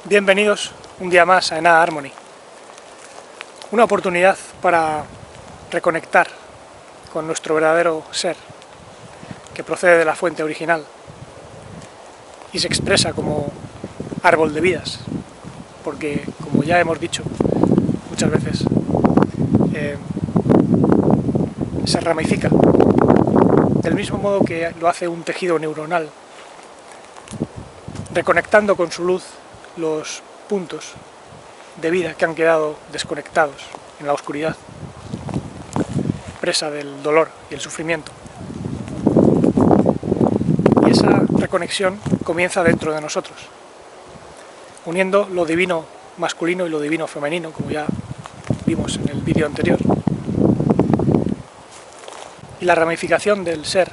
Bienvenidos un día más a Enada Harmony, una oportunidad para reconectar con nuestro verdadero ser, que procede de la fuente original y se expresa como árbol de vidas, porque, como ya hemos dicho muchas veces, se ramifica del mismo modo que lo hace un tejido neuronal, reconectando con su luz los puntos de vida que han quedado desconectados en la oscuridad, presa del dolor y el sufrimiento. Y esa reconexión comienza dentro de nosotros, uniendo lo divino masculino y lo divino femenino, como ya vimos en el vídeo anterior. Y la ramificación del ser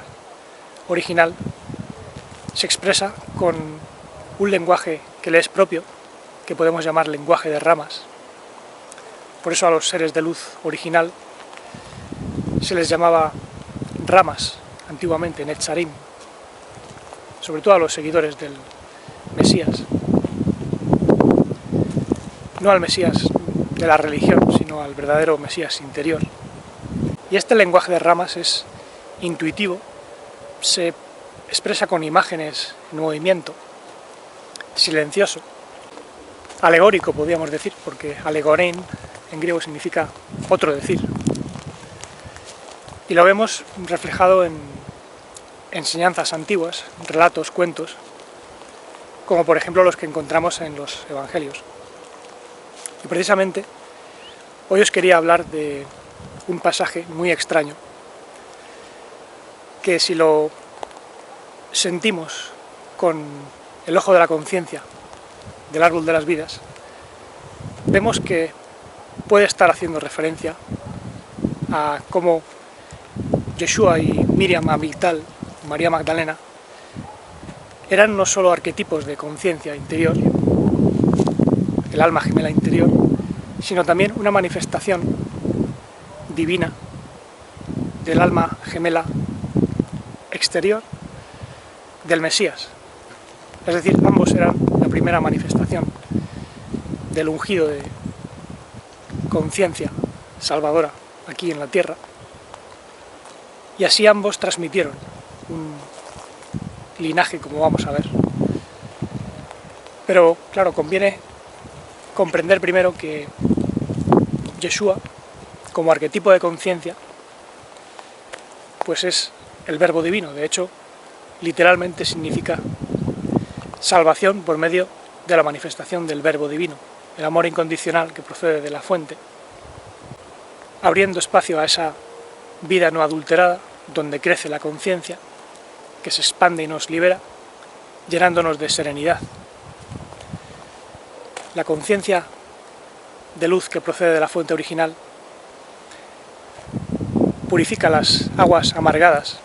original se expresa con un lenguaje que le es propio, que podemos llamar lenguaje de ramas. Por eso a los seres de luz original se les llamaba ramas antiguamente, Netzarim, sobre todo a los seguidores del Mesías. No al Mesías de la religión, sino al verdadero Mesías interior. Y este lenguaje de ramas es intuitivo, se expresa con imágenes en movimiento, silencioso, alegórico podríamos decir, porque alegorein en griego significa otro decir. Y lo vemos reflejado en enseñanzas antiguas, relatos, cuentos, como por ejemplo los que encontramos en los evangelios. Y precisamente hoy os quería hablar de un pasaje muy extraño, que si lo sentimos con el ojo de la conciencia del árbol de las vidas, vemos que puede estar haciendo referencia a cómo Yeshua y Miriam Amigdal, María Magdalena, eran no solo arquetipos de conciencia interior, el alma gemela interior, sino también una manifestación divina del alma gemela exterior del Mesías. Es decir, ambos eran la primera manifestación del ungido de conciencia salvadora aquí en la tierra, y así ambos transmitieron un linaje, como vamos a ver. Pero claro, conviene comprender primero que Yeshua, como arquetipo de conciencia, pues es el verbo divino. De hecho, literalmente significa salvación por medio de la manifestación del verbo divino, el amor incondicional que procede de la fuente, abriendo espacio a esa vida no adulterada, donde crece la conciencia, que se expande y nos libera, llenándonos de serenidad. La conciencia de luz que procede de la fuente original purifica las aguas amargadas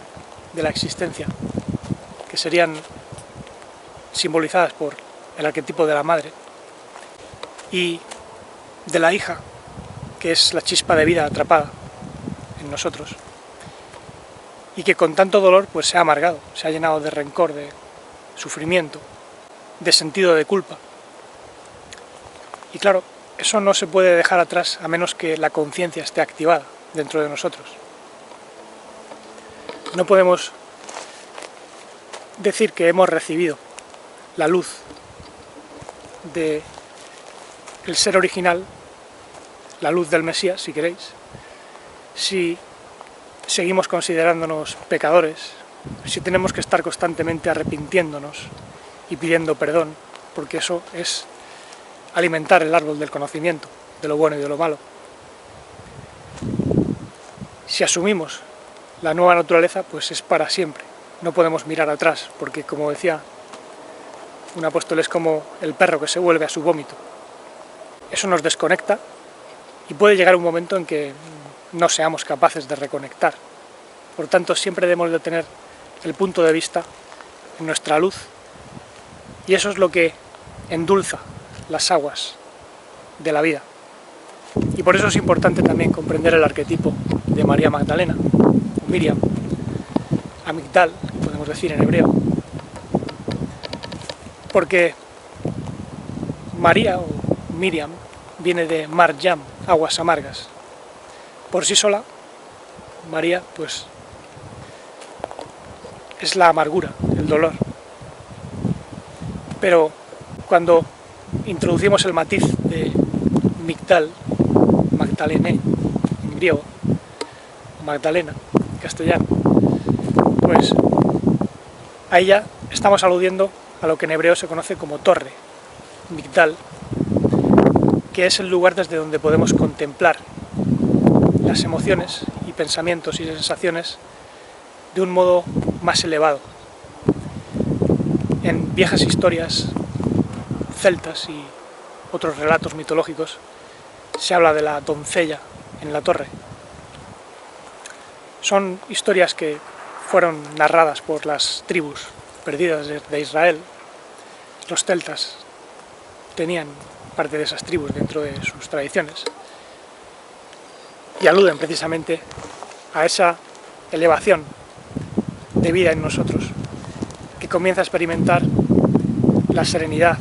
de la existencia, que serían simbolizadas por el arquetipo de la madre, y de la hija, que es la chispa de vida atrapada en nosotros, y que con tanto dolor pues se ha amargado, se ha llenado de rencor, de sufrimiento, de sentido de culpa. Y claro, eso no se puede dejar atrás a menos que la conciencia esté activada dentro de nosotros. No podemos decir que hemos recibido la luz del ser original, la luz del Mesías, si queréis, si seguimos considerándonos pecadores, si tenemos que estar constantemente arrepintiéndonos y pidiendo perdón, porque eso es alimentar el árbol del conocimiento, de lo bueno y de lo malo. Si asumimos la nueva naturaleza, pues es para siempre. No podemos mirar atrás, porque como decía un apóstol, es como el perro que se vuelve a su vómito. Eso nos desconecta y puede llegar un momento en que no seamos capaces de reconectar. Por tanto, siempre debemos de tener el punto de vista en nuestra luz, y eso es lo que endulza las aguas de la vida. Y por eso es importante también comprender el arquetipo de María Magdalena, o Miriam Amigdal, podemos decir en hebreo, porque María o Miriam viene de Mar-Yam, aguas amargas. Por sí sola, María pues es la amargura, el dolor. Pero cuando introducimos el matiz de Migdal, Magdalene en griego, Magdalena en castellano, pues a ella estamos aludiendo a lo que en hebreo se conoce como torre, Migdal, que es el lugar desde donde podemos contemplar las emociones y pensamientos y sensaciones de un modo más elevado. En viejas historias celtas y otros relatos mitológicos se habla de la doncella en la torre. Son historias que fueron narradas por las tribus perdidas de Israel. Los celtas tenían parte de esas tribus dentro de sus tradiciones y aluden precisamente a esa elevación de vida en nosotros que comienza a experimentar la serenidad,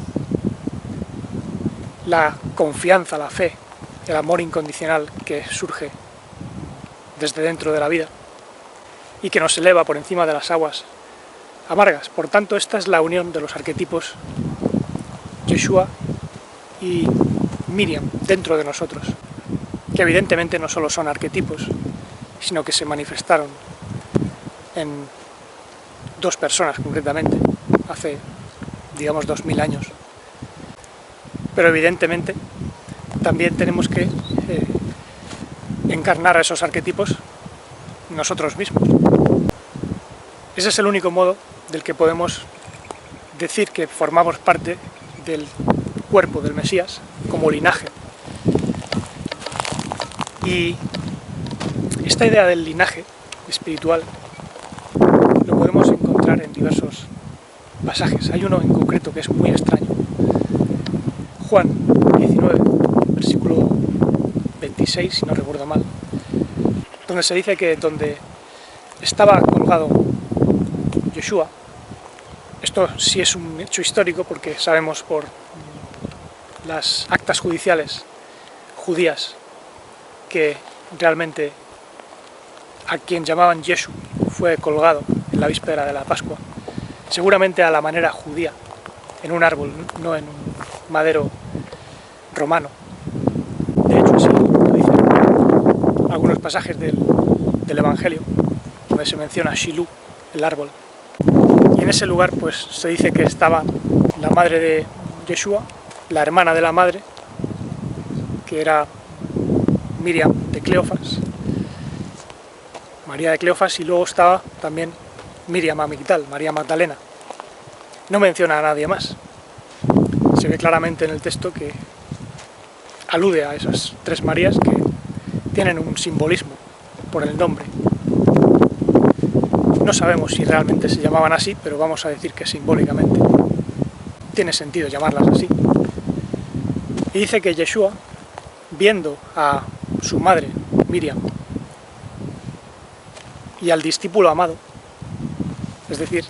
la confianza, la fe, el amor incondicional que surge desde dentro de la vida y que nos eleva por encima de las aguas amargas. Por tanto, esta es la unión de los arquetipos Yeshua y Miriam dentro de nosotros, que evidentemente no solo son arquetipos, sino que se manifestaron en dos personas concretamente, hace, digamos, 2000 años. Pero evidentemente también tenemos que encarnar a esos arquetipos nosotros mismos. Ese es el único modo del que podemos decir que formamos parte del cuerpo del Mesías como linaje. Y esta idea del linaje espiritual lo podemos encontrar en diversos pasajes. Hay uno en concreto que es muy extraño. Juan 19, versículo 26, si no recuerdo mal, donde se dice que donde estaba colgado Yeshua, esto sí es un hecho histórico porque sabemos por las actas judiciales judías que realmente a quien llamaban Yeshu fue colgado en la víspera de la Pascua, seguramente a la manera judía, en un árbol, no en un madero romano. De hecho, así lo dicen algunos pasajes del Evangelio, donde se menciona Shilú, el árbol. Y en ese lugar pues se dice que estaba la madre de Yeshua, la hermana de la madre, que era Miriam de Cleofas, María de Cleofas, y luego estaba también Miriam Amigdal, María Magdalena. No menciona a nadie más. Se ve claramente en el texto que alude a esas tres Marías que tienen un simbolismo por el nombre. No sabemos si realmente se llamaban así, pero vamos a decir que simbólicamente tiene sentido llamarlas así. Y dice que Yeshua, viendo a su madre, Miriam, y al discípulo amado, es decir,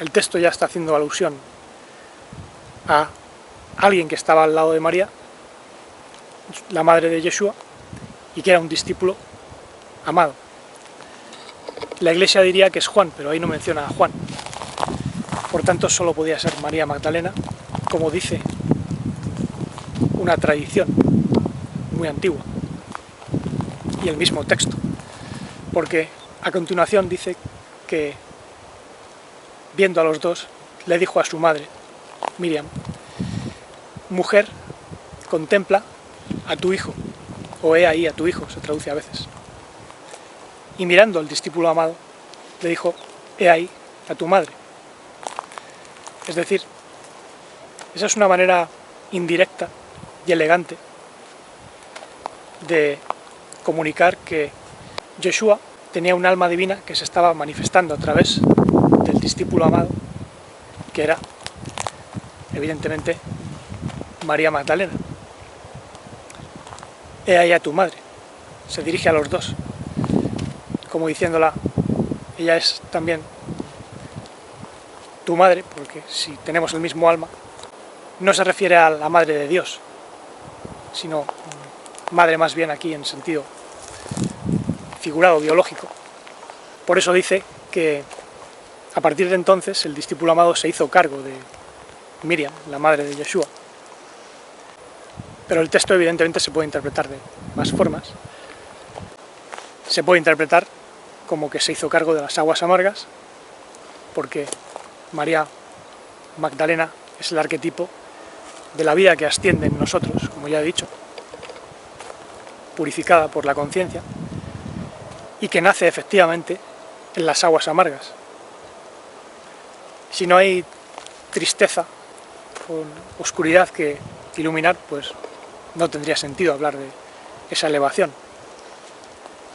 el texto ya está haciendo alusión a alguien que estaba al lado de María, la madre de Yeshua, y que era un discípulo amado. La Iglesia diría que es Juan, pero ahí no menciona a Juan. Por tanto, solo podía ser María Magdalena, como dice una tradición muy antigua y el mismo texto, porque a continuación dice que, viendo a los dos, le dijo a su madre, Miriam: mujer, contempla a tu hijo, o he ahí a tu hijo, se traduce a veces. Y mirando al discípulo amado, le dijo: he ahí a tu madre. Es decir, esa es una manera indirecta y elegante de comunicar que Yeshua tenía un alma divina que se estaba manifestando a través del discípulo amado, que era, evidentemente, María Magdalena. He ahí a tu madre. Se dirige a los dos, como diciéndola: ella es también tu madre, porque si tenemos el mismo alma, no se refiere a la Madre de Dios, sino madre más bien aquí en sentido figurado, biológico. Por eso dice que a partir de entonces el discípulo amado se hizo cargo de Miriam, la madre de Yeshua. Pero el texto evidentemente se puede interpretar de más formas. Se puede interpretar como que se hizo cargo de las aguas amargas, porque María Magdalena es el arquetipo de la vida que asciende en nosotros, como ya he dicho, purificada por la conciencia, y que nace efectivamente en las aguas amargas. Si no hay tristeza o oscuridad que iluminar, pues no tendría sentido hablar de esa elevación.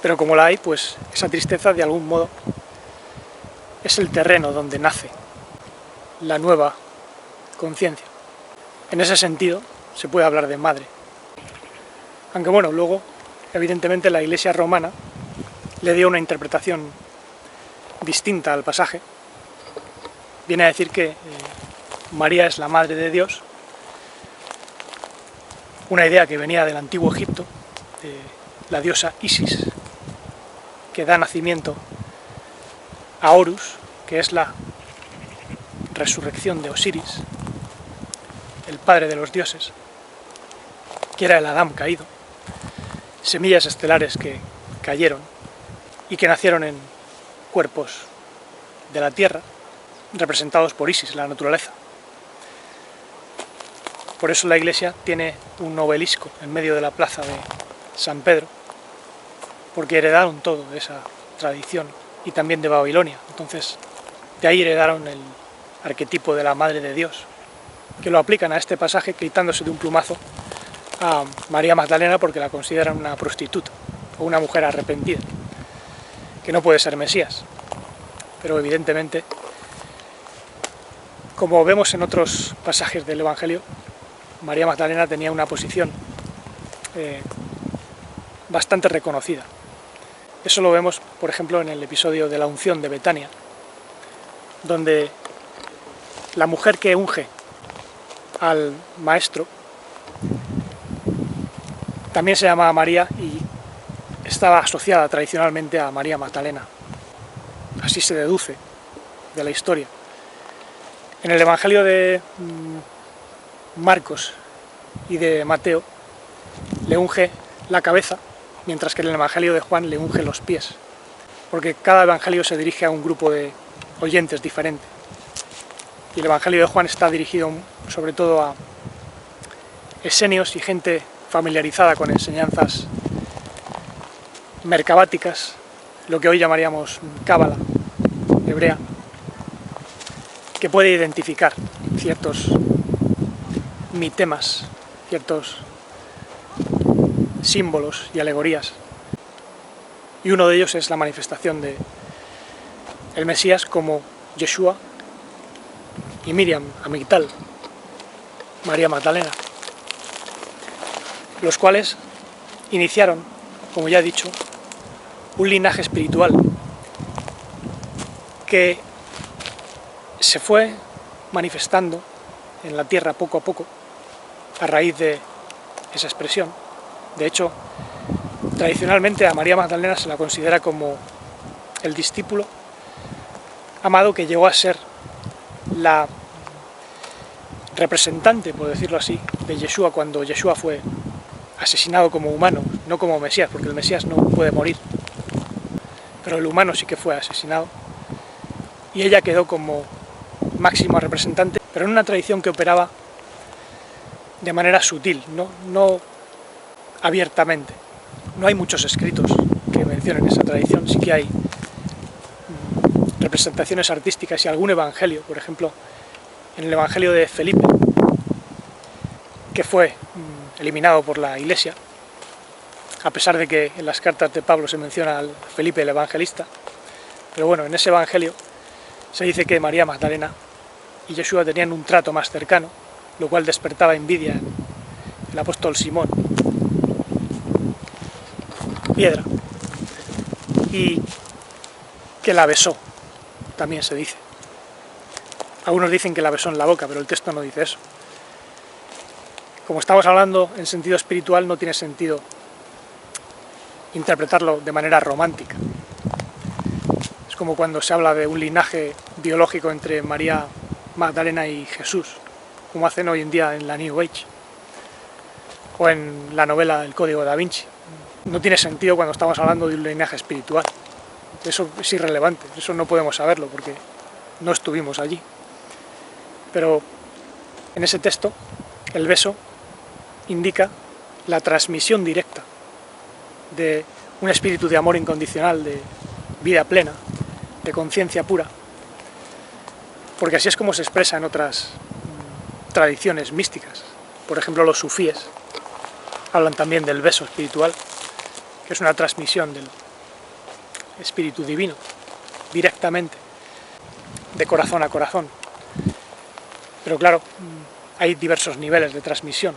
Pero como la hay, pues esa tristeza de algún modo es el terreno donde nace la nueva conciencia. En ese sentido se puede hablar de madre. Aunque bueno, luego evidentemente la Iglesia romana le dio una interpretación distinta al pasaje. Viene a decir que María es la Madre de Dios, una idea que venía del antiguo Egipto, de la diosa Isis, que da nacimiento a Horus, que es la resurrección de Osiris, el padre de los dioses, que era el Adán caído, semillas estelares que cayeron y que nacieron en cuerpos de la tierra, representados por Isis, la naturaleza. Por eso la Iglesia tiene un obelisco en medio de la plaza de San Pedro, porque heredaron todo de esa tradición, y también de Babilonia. Entonces, de ahí heredaron el arquetipo de la Madre de Dios, que lo aplican a este pasaje quitándose de un plumazo a María Magdalena porque la consideran una prostituta o una mujer arrepentida, que no puede ser Mesías. Pero evidentemente, como vemos en otros pasajes del Evangelio, María Magdalena tenía una posición bastante reconocida. Eso lo vemos, por ejemplo, en el episodio de la unción de Betania, donde la mujer que unge al maestro también se llamaba María y estaba asociada tradicionalmente a María Magdalena. Así se deduce de la historia. En el Evangelio de Marcos y de Mateo le unge la cabeza, mientras que en el Evangelio de Juan le unge los pies, porque cada Evangelio se dirige a un grupo de oyentes diferente. Y el Evangelio de Juan está dirigido sobre todo a esenios y gente familiarizada con enseñanzas mercabáticas, lo que hoy llamaríamos cábala hebrea, que puede identificar ciertos mitemas, ciertos símbolos y alegorías. Y uno de ellos es la manifestación de el Mesías como Yeshua y Miriam, Amigdal, María Magdalena, los cuales iniciaron, como ya he dicho, un linaje espiritual que se fue manifestando en la tierra poco a poco a raíz de esa expresión. De hecho, tradicionalmente a María Magdalena se la considera como el discípulo amado que llegó a ser la representante, por decirlo así, de Yeshua cuando Yeshua fue asesinado como humano, no como Mesías, porque el Mesías no puede morir, pero el humano sí que fue asesinado, y ella quedó como máxima representante, pero en una tradición que operaba de manera sutil, no abiertamente. No hay muchos escritos que mencionen esa tradición, sí que hay representaciones artísticas y algún evangelio, por ejemplo, en el Evangelio de Felipe, que fue eliminado por la Iglesia, a pesar de que en las cartas de Pablo se menciona al Felipe el evangelista. Pero bueno, en ese evangelio se dice que María Magdalena y Yeshua tenían un trato más cercano, lo cual despertaba envidia en el apóstol Simón Piedra, y que la besó, también se dice. Algunos dicen que la besó en la boca, pero el texto no dice eso. como estamos hablando en sentido espiritual, no tiene sentido interpretarlo de manera romántica. Es como cuando se habla de un linaje biológico entre María Magdalena y Jesús, como hacen hoy en día en la New Age, o en la novela El Código Da Vinci. No tiene sentido cuando estamos hablando de un linaje espiritual. Eso es irrelevante, eso no podemos saberlo porque no estuvimos allí. Pero en ese texto, el beso indica la transmisión directa de un espíritu de amor incondicional, de vida plena, de conciencia pura, porque así es como se expresa en otras tradiciones místicas. Por ejemplo, los sufíes hablan también del beso espiritual, que es una transmisión del espíritu divino, directamente, de corazón a corazón. Pero claro, hay diversos niveles de transmisión,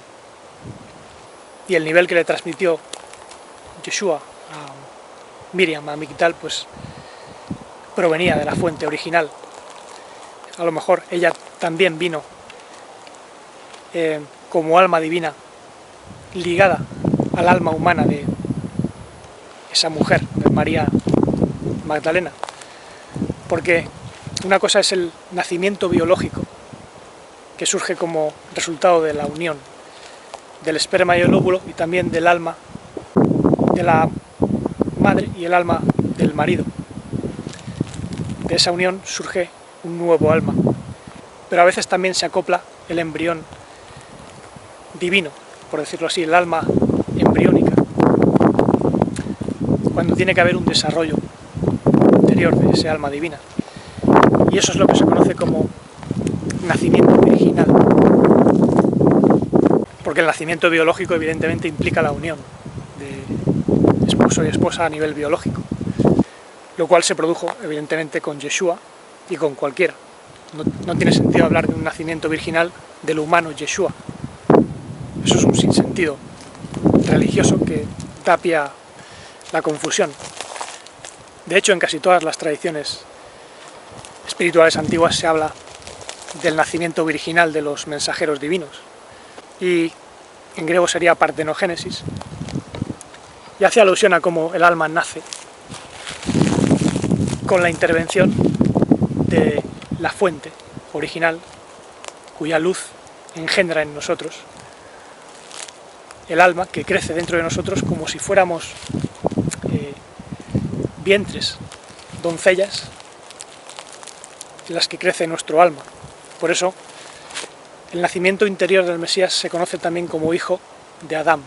y el nivel que le transmitió Yeshua a Miriam, a Migdal, pues provenía de la fuente original. A lo mejor ella también vino como alma divina, ligada al alma humana de esa mujer, de María Magdalena, porque una cosa es el nacimiento biológico, que surge como resultado de la unión del esperma y el óvulo, y también del alma de la madre y el alma del marido. De esa unión surge un nuevo alma, pero a veces también se acopla el embrión divino, por decirlo así, el alma embriónica, cuando tiene que haber un desarrollo interior de ese alma divina. Y eso es lo que se conoce como nacimiento virginal, porque el nacimiento biológico evidentemente implica la unión de esposo y esposa a nivel biológico, lo cual se produjo evidentemente con Yeshua y con cualquiera. No tiene sentido hablar de un nacimiento virginal del humano Yeshua. Eso es un sinsentido religioso que da pie a la confusión. De hecho, en casi todas las tradiciones espirituales antiguas se habla del nacimiento virginal de los mensajeros divinos, y en griego sería partenogénesis, y hace alusión a cómo el alma nace con la intervención de la fuente original, cuya luz engendra en nosotros el alma, que crece dentro de nosotros como si fuéramos vientres, doncellas, en las que crece nuestro alma. Por eso, el nacimiento interior del Mesías se conoce también como hijo de Adán,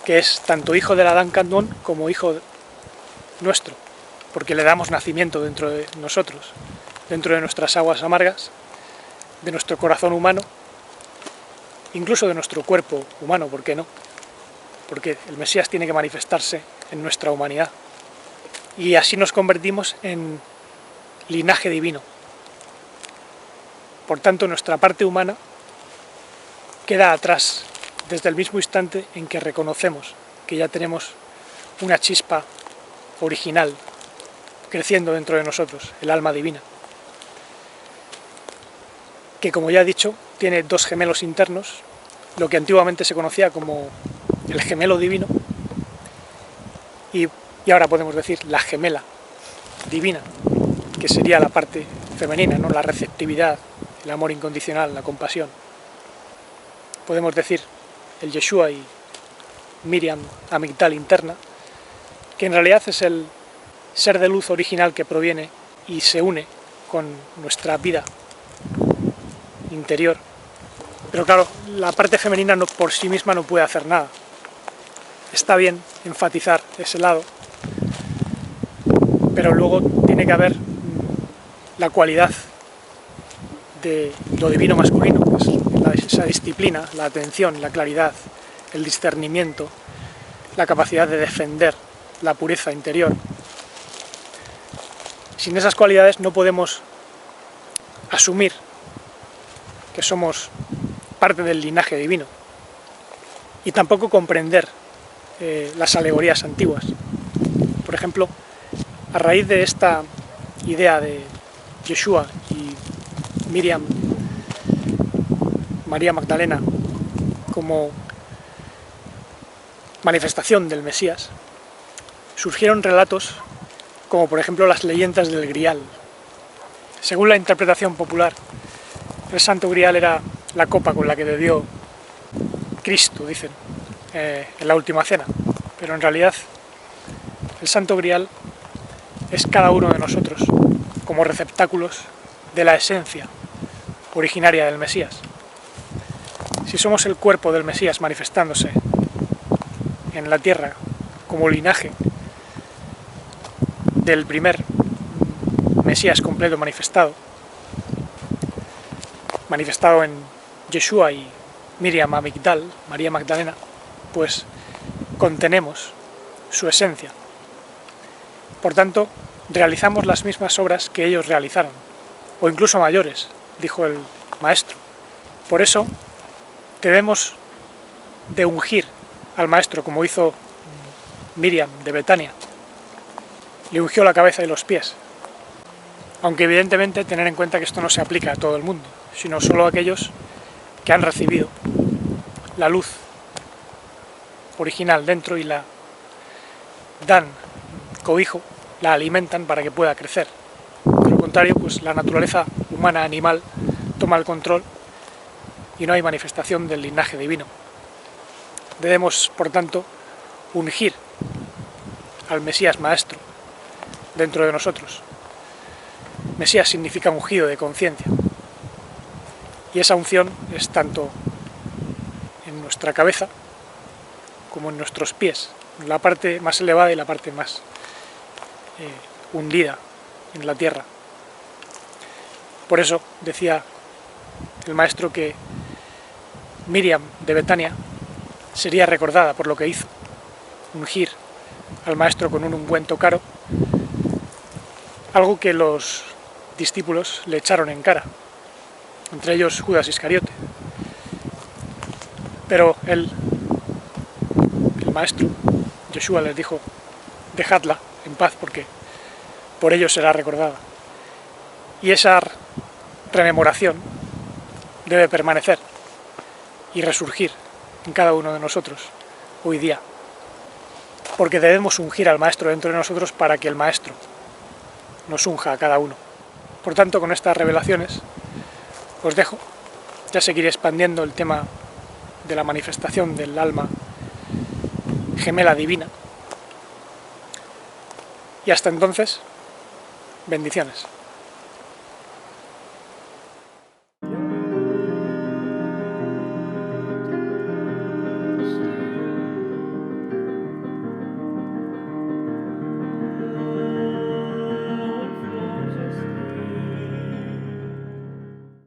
que es tanto hijo del Adán Kadmon como hijo nuestro, porque le damos nacimiento dentro de nosotros, dentro de nuestras aguas amargas, de nuestro corazón humano, incluso de nuestro cuerpo humano, ¿por qué no? Porque el Mesías tiene que manifestarse en nuestra humanidad, y así nos convertimos en linaje divino. Por tanto, nuestra parte humana queda atrás desde el mismo instante en que reconocemos que ya tenemos una chispa original creciendo dentro de nosotros, el alma divina, que, como ya he dicho, tiene dos gemelos internos, lo que antiguamente se conocía como el gemelo divino, y ahora podemos decir la gemela divina, que sería la parte femenina, ¿no? La receptividad, el amor incondicional, la compasión. Podemos decir el Yeshua y Miriam Amigdal interna, que en realidad es el ser de luz original que proviene y se une con nuestra vida interior. Pero claro, la parte femenina por sí misma no puede hacer nada. Está bien enfatizar ese lado, pero luego tiene que haber la cualidad de lo divino masculino, pues esa disciplina, la atención, la claridad, el discernimiento, la capacidad de defender la pureza interior. Sin esas cualidades no podemos asumir que somos parte del linaje divino, y tampoco comprender las alegorías antiguas. Por ejemplo, a raíz de esta idea de Yeshua y Miriam María Magdalena como manifestación del Mesías, surgieron relatos como por ejemplo las leyendas del Grial. Según la interpretación popular, el Santo Grial era la copa con la que bebió Cristo, dicen, en la última cena, pero en realidad el Santo Grial es cada uno de nosotros como receptáculos de la esencia originaria del Mesías. Si somos el cuerpo del Mesías manifestándose en la tierra como linaje del primer Mesías completo manifestado en Yeshua y Miriam Amigdal, María Magdalena, pues contenemos su esencia. Por tanto, realizamos las mismas obras que ellos realizaron, o incluso mayores, dijo el Maestro. Por eso, debemos de ungir al Maestro, como hizo Miriam de Betania. Le ungió la cabeza y los pies. Aunque evidentemente tener en cuenta que esto no se aplica a todo el mundo, sino solo a aquellos que han recibido la luz original dentro y la dan cobijo, la alimentan para que pueda crecer. De lo contrario, pues la naturaleza humana, animal, toma el control y no hay manifestación del linaje divino. Debemos, por tanto, ungir al Mesías Maestro dentro de nosotros. Mesías significa ungido de conciencia. Y esa unción es tanto en nuestra cabeza como en nuestros pies, en la parte más elevada y la parte más hundida en la tierra. Por eso decía el Maestro que Miriam de Betania sería recordada por lo que hizo, ungir al Maestro con un ungüento caro, algo que los discípulos le echaron en cara, entre ellos Judas Iscariote. Pero el Maestro, Yeshua, les dijo: dejadla en paz porque por ello será recordada. Y esa rememoración debe permanecer y resurgir en cada uno de nosotros hoy día, porque debemos ungir al Maestro dentro de nosotros para que el Maestro nos unja a cada uno. Por tanto, con estas revelaciones os dejo. Ya seguiré expandiendo el tema de la manifestación del alma gemela divina. Y hasta entonces, bendiciones.